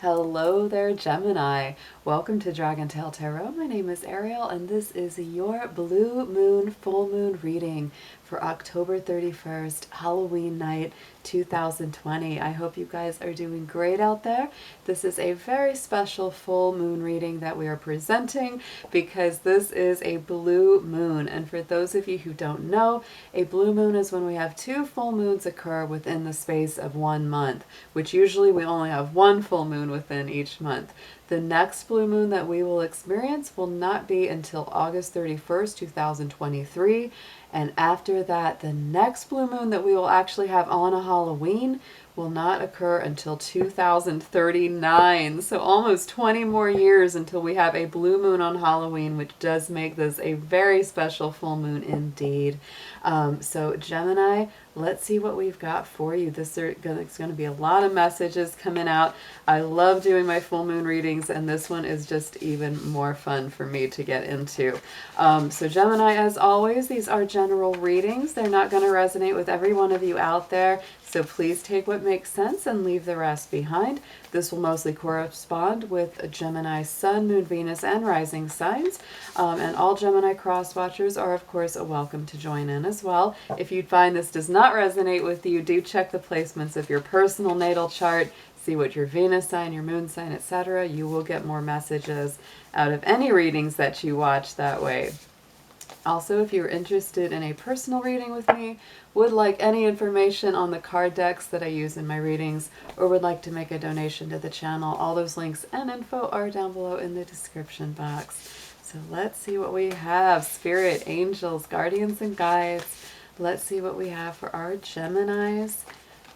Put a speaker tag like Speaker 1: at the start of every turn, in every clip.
Speaker 1: Hello there, Gemini. Welcome to DragonTaleTarot. My name is Ariel, and this is your Blue Moon Full Moon reading for October 31st, Halloween night, 2020. I hope you guys are doing great out there. This is a very special full moon reading that we are presenting because this is a blue moon. And for those of you who don't know, a blue moon is when we have two full moons occur within the space of 1 month, which usually we only have one full moon within each month. The next blue moon that we will experience will not be until August 31st, 2023. And after that, the next blue moon that we will actually have on a Halloween will not occur until 2039. So almost 20 more years until we have a blue moon on Halloween, which does make this a very special full moon indeed. So Gemini, let's see what we've got for you. It's going to be a lot of messages coming out. I love doing my full moon readings, and this one is just even more fun for me to get into. So Gemini, as always, these are general readings. They're not going to resonate with every one of you out there. So please take what makes sense and leave the rest behind. This will mostly correspond with Gemini Sun, Moon, Venus, and Rising signs. And all Gemini cross watchers are, of course, welcome to join in as well. If you find this does not resonate with you, do check the placements of your personal natal chart. See what your Venus sign, your moon sign, etc. You will get more messages out of any readings that you watch that way. Also, if you're interested in a personal reading with me, would like any information on the card decks that I use in my readings, or would like to make a donation to the channel, all those links and info are down below in the description box. So let's see what we have. Spirit, angels, guardians, and guides. Let's see what we have for our Geminis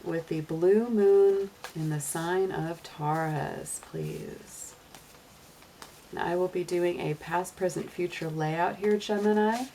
Speaker 1: with the blue moon in the sign of Taurus, please. I will be doing a past, present, future layout here, Gemini,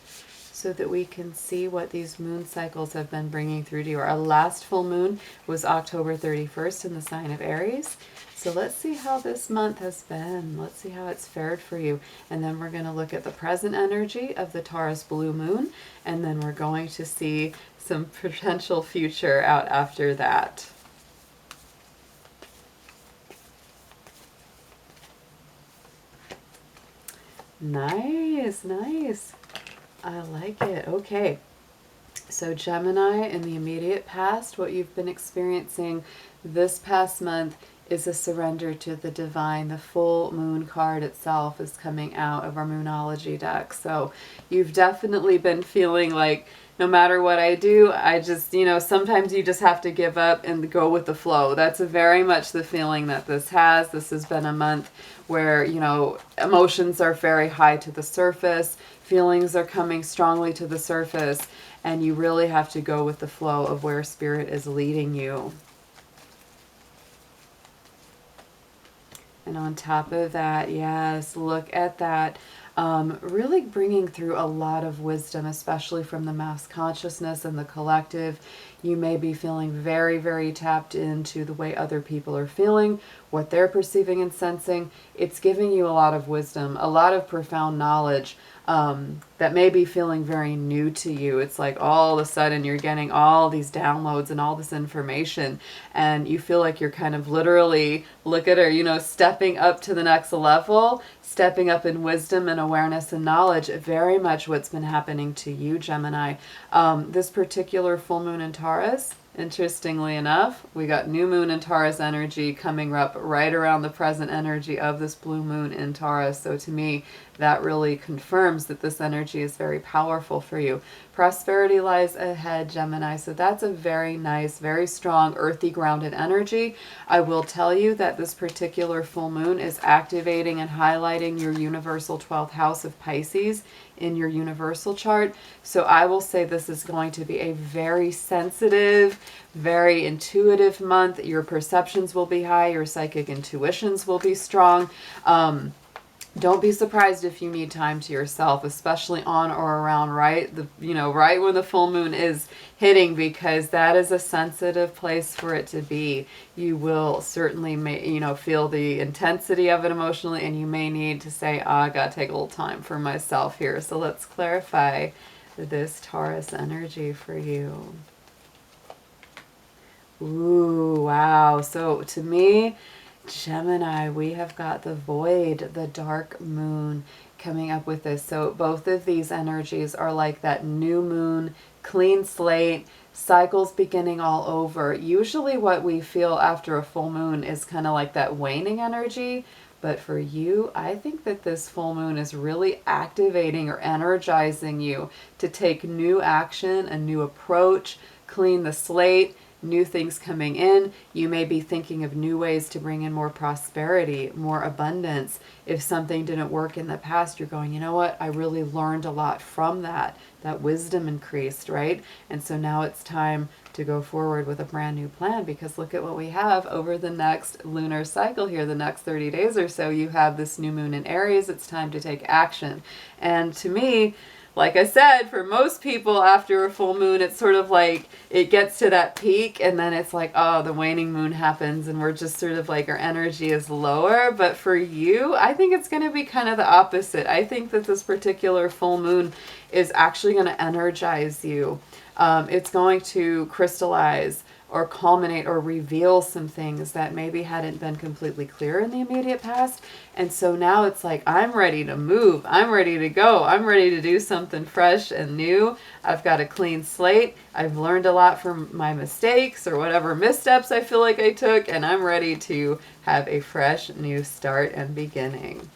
Speaker 1: so that we can see what these moon cycles have been bringing through to you. Our last full moon was October 31st in the sign of Aries. So let's see how this month has been. Let's see how it's fared for you. And then we're going to look at the present energy of the Taurus blue moon. And then we're going to see some potential future out after that. Nice, nice. I like it. Okay. So Gemini, in the immediate past, what you've been experiencing this past month is a surrender to the divine. The full moon card itself is coming out of our Moonology deck. So you've definitely been feeling like no matter what I do, I just, sometimes you just have to give up and go with the flow. That's very much the feeling that this has. This has been a month where, emotions are very high to the surface. Feelings are coming strongly to the surface. And you really have to go with the flow of where Spirit is leading you. And on top of that, yes, look at that. Really bringing through a lot of wisdom, especially from the mass consciousness and the collective. You may be feeling very, very tapped into the way other people are feeling, what they're perceiving and sensing. It's giving you a lot of wisdom, a lot of profound knowledge that may be feeling very new to you. It's like all of a sudden you're getting all these downloads and all this information, and you feel like you're kind of literally, look at her, stepping up to the next level, stepping up in wisdom and awareness and knowledge. Very much what's been happening to you, Gemini. This particular full moon in Taurus, interestingly enough, we got new moon in Taurus energy coming up right around the present energy of this blue moon in Taurus. So to me, that really confirms that this energy is very powerful for you. Prosperity lies ahead, Gemini. So that's a very nice, very strong, earthy, grounded energy. I will tell you that this particular full moon is activating and highlighting your universal 12th house of Pisces in your universal chart. So I will say this is going to be a very sensitive, very intuitive month. Your perceptions will be high. Your psychic intuitions will be strong. Don't be surprised if you need time to yourself, especially on or around right when the full moon is hitting, because that is a sensitive place for it to be. You will certainly feel the intensity of it emotionally, and you may need to say, I gotta take a little time for myself here. So let's clarify this Taurus energy for you. Ooh, wow. So to me, Gemini, we have got the void, the dark moon coming up with this. So both of these energies are like that new moon, clean slate, cycles beginning all over. Usually what we feel after a full moon is kind of like that waning energy. But for you, I think that this full moon is really activating or energizing you to take new action, a new approach, clean the slate, new things coming in. You may be thinking of new ways to bring in more prosperity, more abundance. If something didn't work in the past, you're going, you know what? I really learned a lot from that. That wisdom increased, right? And so now it's time to go forward with a brand new plan, because look at what we have over the next lunar cycle here, the next 30 days or so. You have this new moon in Aries. It's time to take action. And to me, like I said, for most people after a full moon, it's sort of like it gets to that peak and then it's like, oh, the waning moon happens and we're just sort of like our energy is lower. But for you, I think it's going to be kind of the opposite. I think that this particular full moon is actually going to energize you. It's going to crystallize or culminate or reveal some things that maybe hadn't been completely clear in the immediate past. And so now it's like, I'm ready to move. I'm ready to go. I'm ready to do something fresh and new. I've got a clean slate. I've learned a lot from my mistakes or whatever missteps I feel like I took, and I'm ready to have a fresh new start and beginning.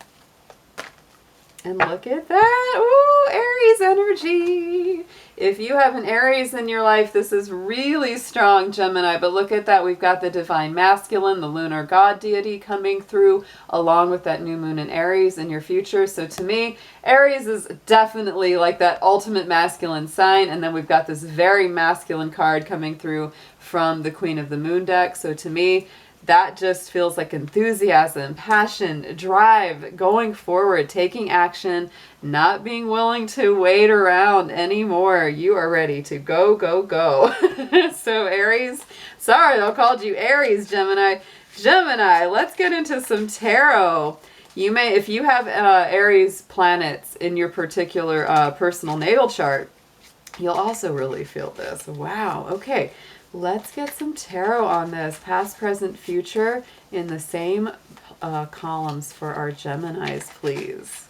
Speaker 1: And look at that. Ooh, Aries energy. If you have an Aries in your life, this is really strong, Gemini. But look at that. We've got the divine masculine, the lunar god deity coming through, along with that new moon in Aries in your future. So to me, Aries is definitely like that ultimate masculine sign. And then we've got this very masculine card coming through from the Queen of the Moon deck. So to me, that just feels like enthusiasm, passion, drive, going forward, taking action, not being willing to wait around anymore. You are ready to go, go, go. So Aries, sorry, I called you Aries, Gemini. Gemini, let's get into some tarot. You may, if you have Aries planets in your particular personal natal chart, you'll also really feel this. Wow, okay. Let's get some tarot on this. Past, present, future in the same columns for our Geminis, please.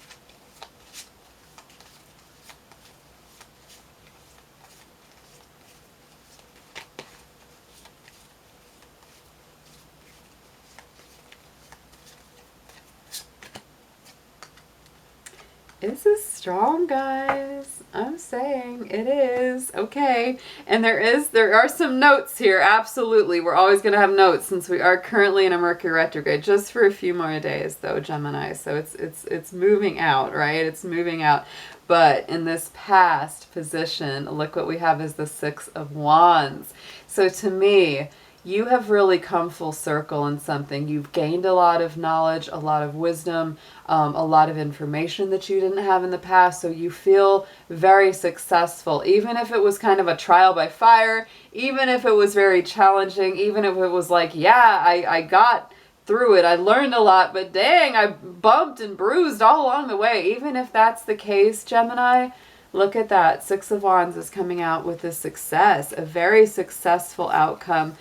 Speaker 1: This is strong, guys. I'm saying it is. Okay. And there are some notes here. Absolutely. We're always going to have notes since we are currently in a Mercury retrograde, just for a few more days though, Gemini. So it's moving out, right? It's moving out. But in this past position, look what we have is the Six of Wands. So to me, you have really come full circle in something. You've gained a lot of knowledge, a lot of wisdom, a lot of information that you didn't have in the past. So you feel very successful, even if it was kind of a trial by fire, even if it was very challenging, even if it was like, yeah, I got through it. I learned a lot, but dang, I bumped and bruised all along the way. Even if that's the case, Gemini, look at that. Six of Wands is coming out with a success, a very successful outcome,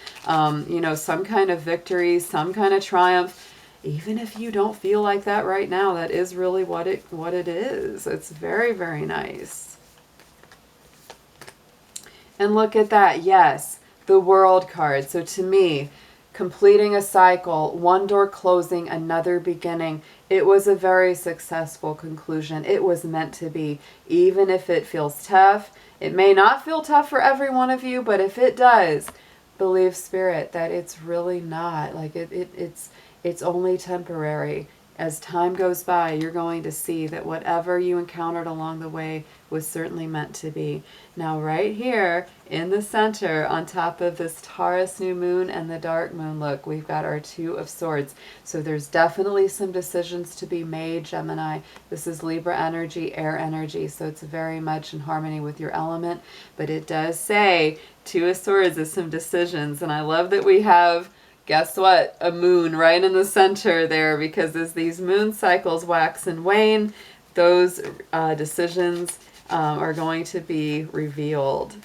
Speaker 1: you know, some kind of victory, some kind of triumph. Even if you don't feel like that right now, that is really what it is. It's very, very nice. And look at that. Yes, the World card. So to me, completing a cycle, one door closing, another beginning. It was a very successful conclusion. It was meant to be. Even if it feels tough, it may not feel tough for every one of you, but if it does, believe, Spirit, that it's really not. Like it's only temporary. As time goes by, you're going to see that whatever you encountered along the way was certainly meant to be. Now, right here in the center, on top of this Taurus new moon and the dark moon, look, we've got our Two of Swords. So there's definitely some decisions to be made, Gemini. This is Libra energy, air energy, so it's very much in harmony with your element. But it does say Two of Swords is some decisions, and I love that we have, guess what? A moon right in the center there, because as these moon cycles wax and wane, those decisions are going to be revealed.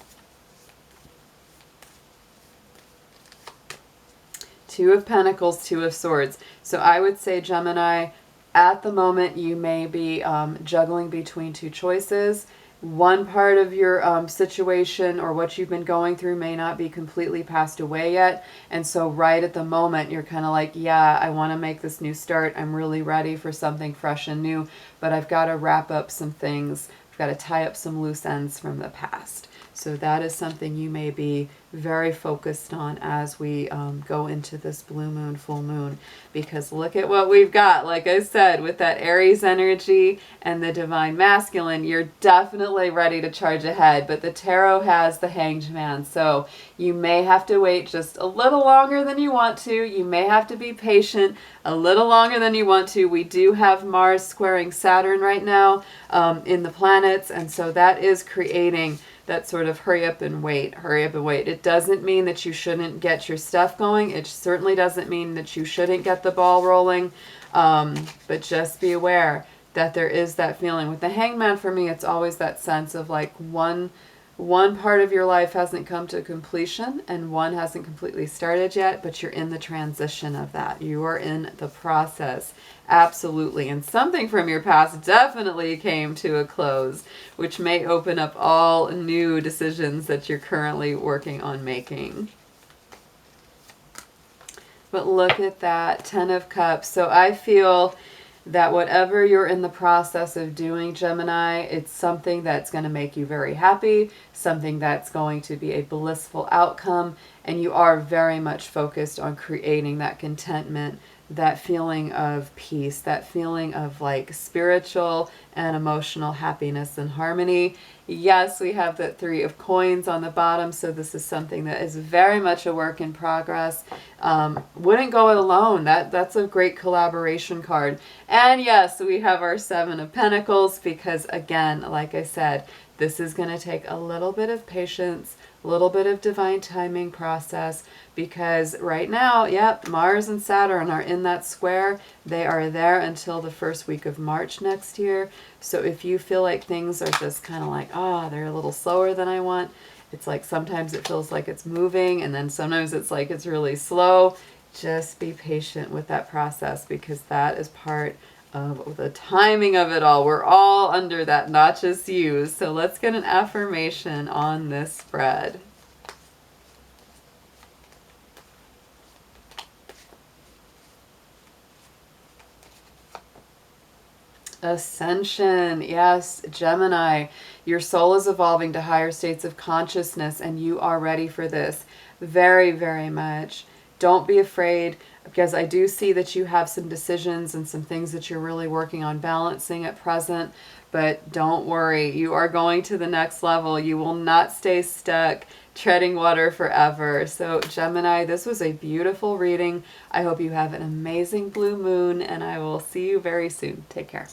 Speaker 1: Two of Pentacles, Two of Swords. So I would say, Gemini, at the moment you may be juggling between two choices. One part of your situation or what you've been going through may not be completely passed away yet. And so right at the moment, you're kind of like, yeah, I want to make this new start. I'm really ready for something fresh and new, but I've got to wrap up some things. I've got to tie up some loose ends from the past. So that is something you may be very focused on as we go into this blue moon, full moon, because look at what we've got. Like I said, with that Aries energy and the divine masculine, you're definitely ready to charge ahead, but the tarot has the Hanged Man. So you may have to wait just a little longer than you want to. You may have to be patient a little longer than you want to. We do have Mars squaring Saturn right now in the planets, and so that is creating that sort of hurry up and wait, hurry up and wait. It doesn't mean that you shouldn't get your stuff going. It certainly doesn't mean that you shouldn't get the ball rolling, but just be aware that there is that feeling. With the Hangman, for me, it's always that sense of like one part of your life hasn't come to completion and one hasn't completely started yet, but you're in the transition of that. You are in the process. Absolutely. And something from your past definitely came to a close, which may open up all new decisions that you're currently working on making. But look at that, 10 of Cups. So I feel that whatever you're in the process of doing, Gemini, it's something that's going to make you very happy, something that's going to be a blissful outcome, and you are very much focused on creating that contentment, that feeling of peace, that feeling of like spiritual and emotional happiness and harmony. Yes, we have that 3 of Coins on the bottom, so this is something that is very much a work in progress. Wouldn't go it alone. That's a great collaboration card. And yes, we have our 7 of Pentacles because, again, like I said, this is going to take a little bit of patience, a little bit of divine timing process, because right now, yep, Mars and Saturn are in that square. They are there until the first week of March next year. So if you feel like things are just kind of like, oh, they're a little slower than I want, it's like sometimes it feels like it's moving, and then sometimes it's like it's really slow. Just be patient with that process, because that is part of the timing of it all. We're all under that, not just you. So let's get an affirmation on this spread. Ascension. Yes, Gemini, your soul is evolving to higher states of consciousness, and you are ready for this very, very much. Don't be afraid, because I do see that you have some decisions and some things that you're really working on balancing at present, but don't worry, you are going to the next level. You will not stay stuck treading water forever. So Gemini, this was a beautiful reading. I hope you have an amazing blue moon, and I will see you very soon. Take care.